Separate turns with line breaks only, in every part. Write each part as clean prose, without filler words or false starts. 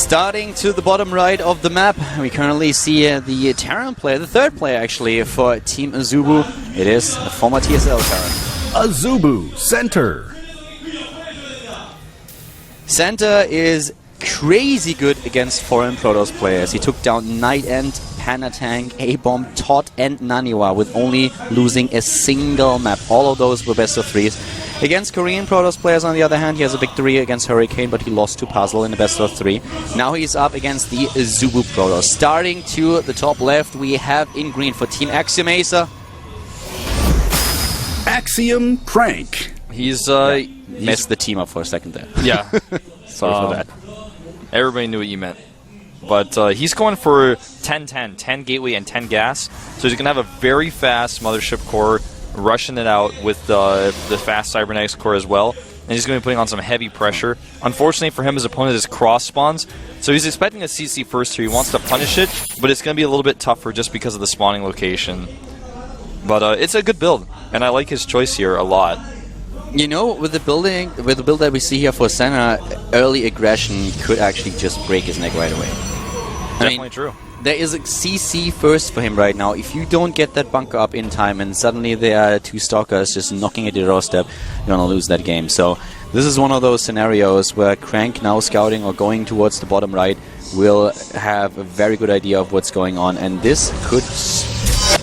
Starting to the bottom right of the map, we currently see the Terran player, the third player actually for Team AZUBU. It is the former TSL Terran.
AZUBU, center.
Center is crazy good against foreign Protoss players. He took down Night End, Pennant, A-Bomb, TOT, and Naniwa with only losing a single map. All of those were best of threes. Against Korean Protoss players, on the other hand, he has a victory against Hurricane, but he lost to Puzzle in the best of three. Now he's up against the AZUBU Protoss. Starting to the top left, we have in green for Team Axiom-Acer.
Axiom Prank.
He's
messed the team up for a second there.
Yeah.
Sorry for that.
Everybody knew what you meant. But he's going for 10-10, 10 gateway and 10 gas. So he's going to have a very fast Mothership core, rushing it out with the fast Cybernetics core as well. And he's going to be putting on some heavy pressure. Unfortunately for him, his opponent is cross spawns. So he's expecting a CC first here. He wants to punish it, but it's going to be a little bit tougher just because of the spawning location. But it's a good build, and I like his choice here a lot.
You know, with the build that we see here for Senna, early aggression could actually just break his neck right away.
Definitely true.
There is a CC first for him right now. If you don't get that bunker up in time and suddenly there are two Stalkers just knocking at your doorstep, you're going to lose that game. So this is one of those scenarios where Crank, now scouting or going towards the bottom right, will have a very good idea of what's going on. And this could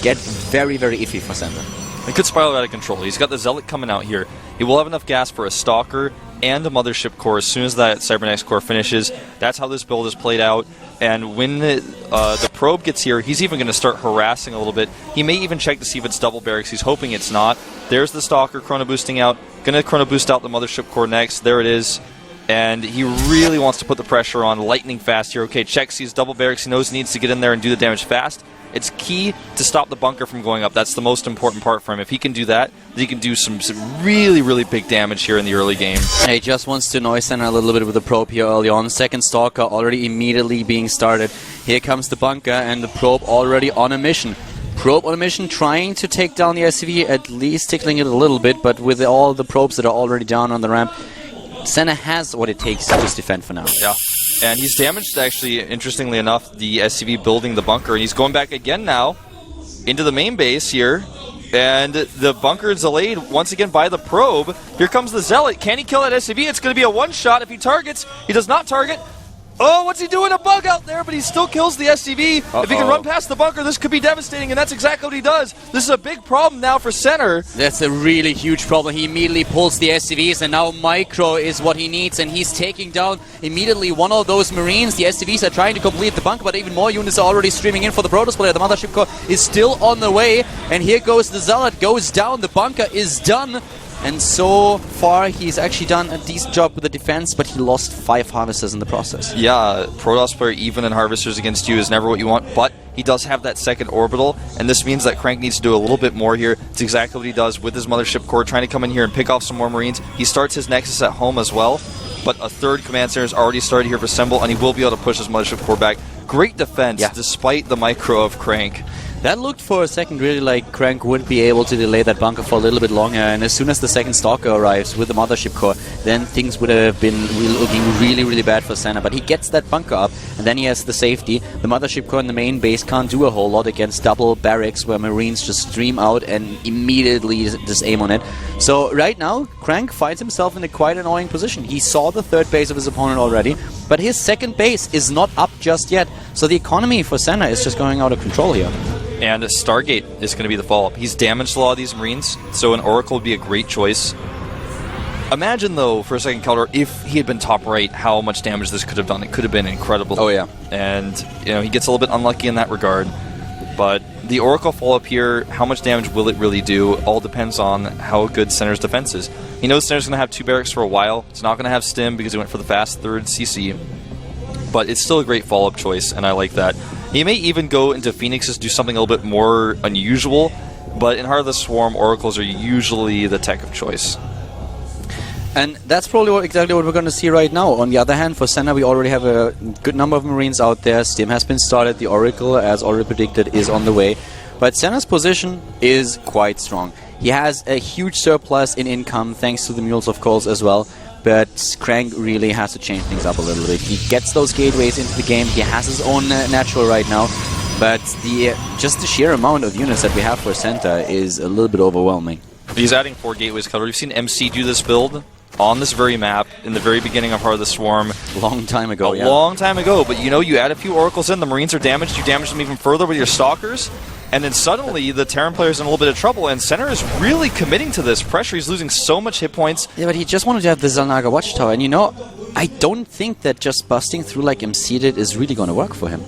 get very, very iffy for Senna.
It could spiral out of control. He's got the Zealot coming out here. He will have enough gas for a Stalker and a Mothership core as soon as that Cybernetics core finishes. That's how this build is played out. And when the probe gets here, he's even going to start harassing a little bit. He may even check to see if it's double barracks. He's hoping it's not. There's the Stalker chrono boosting out. Going to chrono boost out the Mothership core next. There it is. And he really wants to put the pressure on lightning fast here. Okay, check, sees double barracks. He knows he needs to get in there and do the damage fast. It's key to stop the bunker from going up. That's the most important part for him. If he can do that, he can do some really, really big damage here in the early game.
He just wants to annoy Senna a little bit with the probe here early on. Second Stalker already immediately being started. Here comes the bunker and the probe already on a mission. Probe on a mission, trying to take down the SCV, at least tickling it a little bit, but with all the probes that are already down on the ramp, Senna has what it takes to just defend for now.
Yeah. And he's damaged, actually, interestingly enough, the SCV building the bunker. And he's going back again now into the main base here. And the bunker is delayed once again by the probe. Here comes the Zealot. Can he kill that SCV? It's going to be a one-shot if he targets. He does not target. Oh, what's he doing? A bug out there, but he still kills the SCV. If he can run past the bunker, this could be devastating, and that's exactly what he does. This is a big problem now for Center.
That's a really huge problem. He immediately pulls the SCVs, and now Micro is what he needs, and he's taking down immediately one of those Marines. The SCVs are trying to complete the bunker, but even more units are already streaming in for the Protoss player. The Mothership core is still on the way, and here goes the Zealot, goes down. The bunker is done. And so far, he's actually done a decent job with the defense, but he lost 5 Harvesters in the process.
Yeah, Protoss player even in Harvesters against you is never what you want, but he does have that second orbital, and this means that Crank needs to do a little bit more here. It's exactly what he does with his Mothership core, trying to come in here and pick off some more Marines. He starts his Nexus at home as well, but a third command center is already started here for Semble, and he will be able to push his Mothership core back. Great defense, despite the micro of Crank.
That looked for a second really like Crank would be able to delay that bunker for a little bit longer, and as soon as the second Stalker arrives with the Mothership core, then things would have been looking really, really bad for Senna. But he gets that bunker up, and then he has the safety. The Mothership core in the main base can't do a whole lot against double barracks where Marines just stream out and immediately just aim on it. So right now, Crank finds himself in a quite annoying position. He saw the third base of his opponent already, but his second base is not up just yet. So the economy for Senna is just going out of control here.
And Stargate is going to be the follow-up. He's damaged a lot of these Marines, so an Oracle would be a great choice. Imagine, though, for a second, Keldor, if he had been top right, how much damage this could have done. It could have been incredible.
Oh, yeah.
And, you know, he gets a little bit unlucky in that regard. But the Oracle follow-up here, how much damage will it really do? All depends on how good Center's defense is. He knows Center's going to have 2 barracks for a while. It's not going to have Stim because he went for the fast third CC. But it's still a great follow-up choice, and I like that. He may even go into Phoenixes, do something a little bit more unusual, but in Heart of the Swarm, Oracles are usually the tech of choice.
And that's probably exactly what we're going to see right now. On the other hand, for Senna, we already have a good number of Marines out there. Stim has been started. The Oracle, as already predicted, is on the way. But Senna's position is quite strong. He has a huge surplus in income, thanks to the Mules of Coals as well. but Crank really has to change things up a little bit. He gets those gateways into the game. He has his own natural right now, but just the sheer amount of units that we have for center is a little bit overwhelming.
He's adding 4 gateways covered. We've seen MC do this build on this very map in the very beginning of Heart of the Swarm.
Long time ago,
A long time ago, but you know, you add a few Oracles in, the Marines are damaged, you damage them even further with your Stalkers, and then suddenly the Terran player's in a little bit of trouble, and Center is really committing to this pressure. He's losing so much hit points.
Yeah, but he just wanted to have the Zalnaga Watchtower, and you know, I don't think that just busting through like MC did is really going to work for him.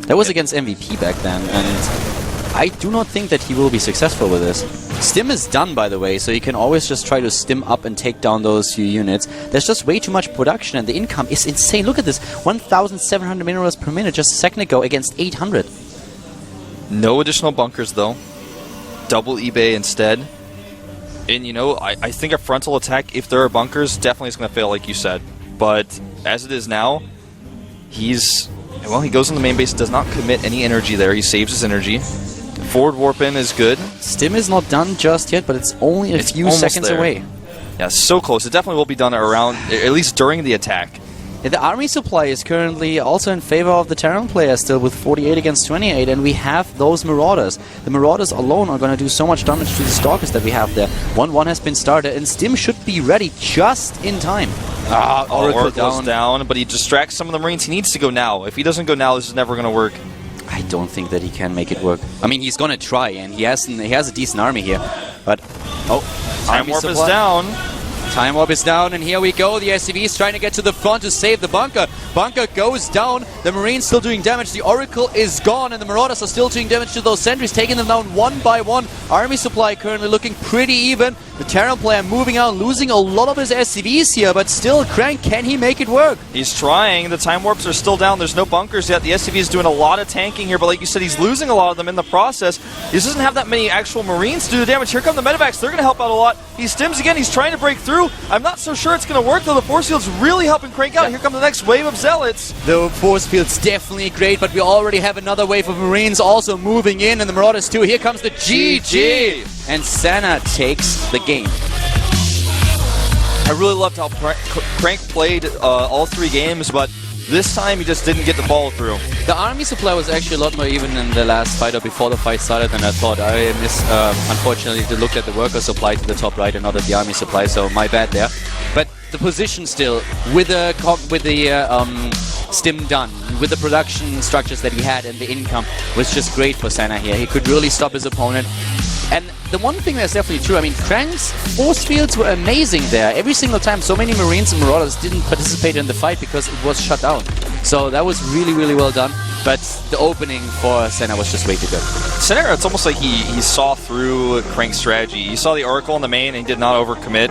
That was against MVP back then, and I do not think that he will be successful with this. Stim is done, by the way, so you can always just try to stim up and take down those few units. There's just way too much production, and the income is insane. Look at this, 1,700 minerals per minute just a second ago against 800.
No additional bunkers, though. Double eBay instead. And, you know, I think a frontal attack, if there are bunkers, definitely is going to fail, like you said. But as it is now, he goes in the main base, does not commit any energy there. He saves his energy. Forward warp in is good.
Stim is not done just yet, but it's only a few seconds away.
Yeah, so close. It definitely will be done around, at least during the attack.
Yeah, the army supply is currently also in favor of the Terran player still with 48 against 28, and we have those Marauders. The Marauders alone are going to do so much damage to the Stalkers that we have there. 1-1 has been started, and Stim should be ready just in time.
Oracle's down, but he distracts some of the Marines. He needs to go now. If he doesn't go now, this is never going to work.
I don't think that he can make it work. I mean, he's going to try, and he has a decent army here. But,
Time Warp is down.
Time Warp is down, and here we go. The SCV is trying to get to the front to save the bunker. Bunker goes down. The Marines still doing damage. The Oracle is gone, and the Marauders are still doing damage to those sentries, taking them down one by one. Army supply currently looking pretty even. The Terran player moving out, losing a lot of his SCVs here, but still, Crank, can he make it work?
He's trying. The Time Warps are still down. There's no bunkers yet. The SCV is doing a lot of tanking here, but like you said, he's losing a lot of them in the process. He just doesn't have that many actual Marines to do the damage. Here come the medevacs. They're going to help out a lot. He stims again. He's trying to break through. I'm not so sure it's going to work, though. The force field's really helping Crank out. Here comes the next wave of Zealots.
The force field's definitely great, but we already have another wave of Marines also moving in, and the Marauders too. Here comes the GG! And Sana takes the game.
I really loved how Crank played all 3 games, but this time he just didn't get the ball through.
The army supply was actually a lot more even in the last fight or before the fight started than I thought. I unfortunately looked at the worker supply to the top right and not at the army supply, so my bad there. But the position still, with the stim done, with the production structures that he had and the income, was just great for Sana here. He could really stop his opponent. And the one thing that's definitely true, I mean, Crank's force fields were amazing there. Every single time, so many Marines and Marauders didn't participate in the fight because it was shut down. So that was really, really well done. But the opening for Senna was just way too good.
Senna, it's almost like he saw through Crank's strategy. He saw the Oracle in the main and he did not overcommit.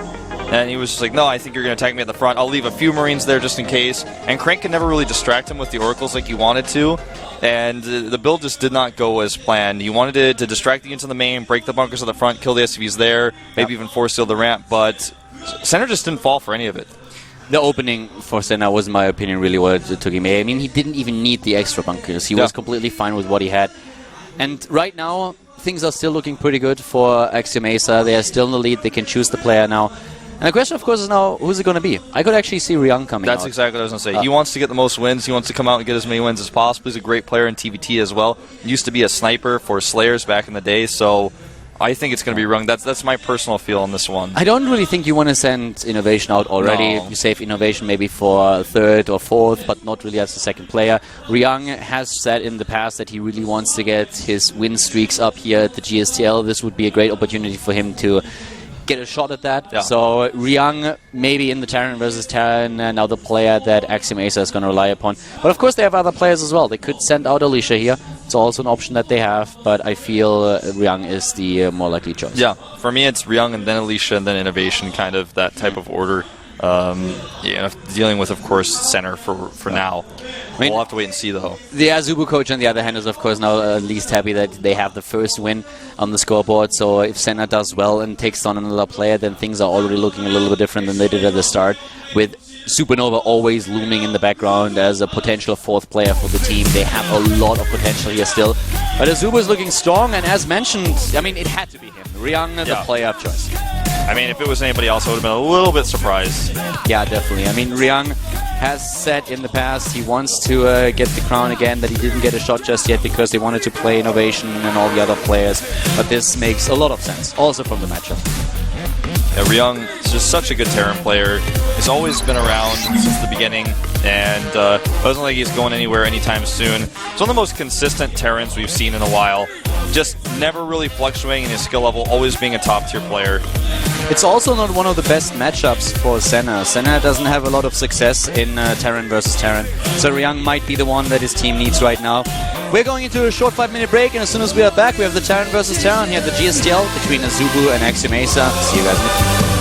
And he was just like, no, I think you're going to attack me at the front. I'll leave a few Marines there just in case. And Crank could never really distract him with the Oracles like he wanted to. And the build just did not go as planned. He wanted to distract the units in the main, break the bunkers at the front, kill the SCVs there, maybe even force seal the ramp. But Senna just didn't fall for any of it.
The opening for Senna was, in my opinion, really what it took him. I mean, he didn't even need the extra bunkers. He was completely fine with what he had. And right now, things are still looking pretty good for Axiom-Acer. They are still in the lead. They can choose the player now. And the question, of course, is now, who's it going to be? I could actually see Ryung coming out.
That's exactly what I was going to say. He wants to get the most wins. He wants to come out and get as many wins as possible. He's a great player in TVT as well. He used to be a sniper for Slayers back in the day, so I think it's going to be Ryung. That's my personal feel on this one.
I don't really think you want to send Innovation out already.
No.
You save Innovation maybe for third or fourth, but not really as a second player. Ryung has said in the past that he really wants to get his win streaks up here at the GSTL. This would be a great opportunity for him to get a shot at that. Yeah. So Ryung maybe in the Terran versus Terran, another player that Axiom-Acer is going to rely upon. But of course they have other players as well. They could send out Alicia here. It's also an option that they have, but I feel Ryung is the more likely choice.
Yeah, for me it's Ryung and then Alicia and then Innovation, kind of that type of order. Dealing with, of course, center for now. I mean, we'll have to wait and see, though.
The AZUBU coach, on the other hand, is, of course, now at least happy that they have the first win on the scoreboard. So if Senna does well and takes on another player, then things are already looking a little bit different than they did at the start. With Supernova always looming in the background as a potential fourth player for the team. They have a lot of potential here still. But AZUBU is looking strong, and as mentioned, I mean, it had to be him. Ryung, the player of choice.
I mean, if it was anybody else, I would have been a little bit surprised.
Yeah, definitely. I mean, Ryung has said in the past he wants to get the crown again, that he didn't get a shot just yet because they wanted to play Innovation and all the other players. But this makes a lot of sense, also from the matchup.
Yeah, Ryung is just such a good Terran player. He's always been around since the beginning, and doesn't like he's going anywhere anytime soon. He's one of the most consistent Terrans we've seen in a while. Just never really fluctuating in his skill level, always being a top-tier player.
It's also not one of the best matchups for Senna. Senna doesn't have a lot of success in Terran versus Terran, so Ryung might be the one that his team needs right now. We're going into a short 5-minute break, and as soon as we are back, we have the Terran versus Terran here at the GSTL between AZUBU and Axiom-Acer. See you guys in a few.